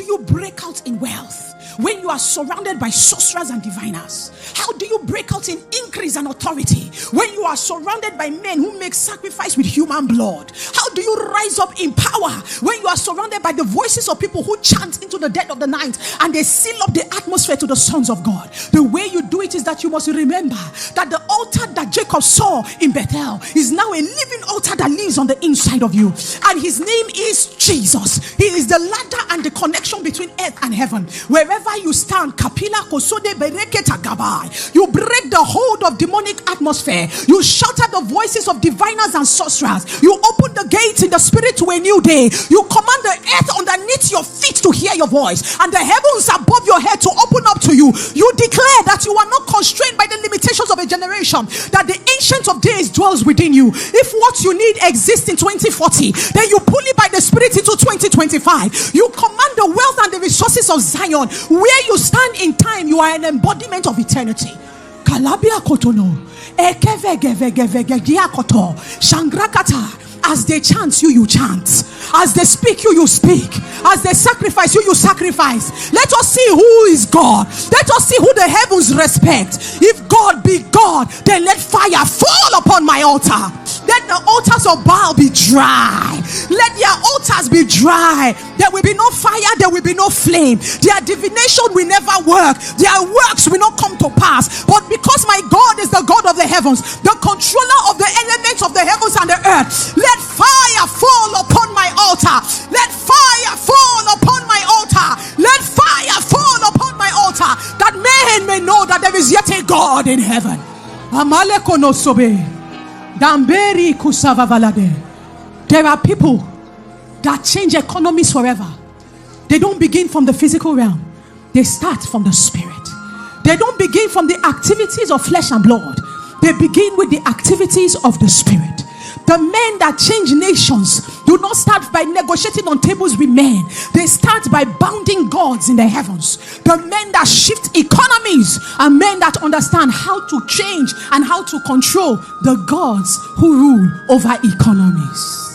you break out in wealth when you are surrounded by sorcerers and diviners? How do you break out in increase and authority when you are surrounded by men who make sacrifice with human blood? How do you rise up in power when you are surrounded by the voices of people who chant into the dead of the night and they seal up the atmosphere to the sons of God? The way you do it is that you must remember that the altar that Jacob saw in Bethel is now a living altar that lives on the inside of you, and his name is Jesus. He is the ladder and the connection between earth and heaven. Wherever you stand, kapila kosode bereke tagabai, you break the hold of demonic atmosphere. You shatter the voices of diviners and sorcerers. You open the gates in the spirit to a new day. You command the earth underneath your feet to hear your voice, and the heavens above your head to open up to you. You declare that you are not constrained by the limitations of a generation, that the ancient of days dwells within you. If what you need exists in 2040, then you pull it by the spirit into 2025. You command the wealth and the resources of Zion. Where you stand in time, you are an embodiment of eternity. Kalabia kotono, ekevegevegevegediakoto, shangrakata. As they chant, you chant. As they speak, you speak. As they sacrifice, you sacrifice. Let us see who is God. Let us see who the heavens respect. If God be God, then let fire fall upon my altar. Let the altars of Baal be dry. Let their altars be dry. There will be no fire, there will be no flame. Their divination will never work. Their works will not come to pass. But because my God is the God of the heavens, the controller of the elements of the heavens and the earth, let fire fall upon my altar. Let fire fall upon my altar. Let fire fall upon my altar, that men may know that there is yet a God in heaven. Amaleko no sobe. Damberi kusava valade. There are people that change economies forever. They don't begin from the physical realm. They start from the spirit. They don't begin from the activities of flesh and blood. They begin with the activities of the spirit. The men that change nations do not start by negotiating on tables with men. They start by bounding gods in the heavens. The men that shift economies are men that understand how to change and how to control the gods who rule over economies.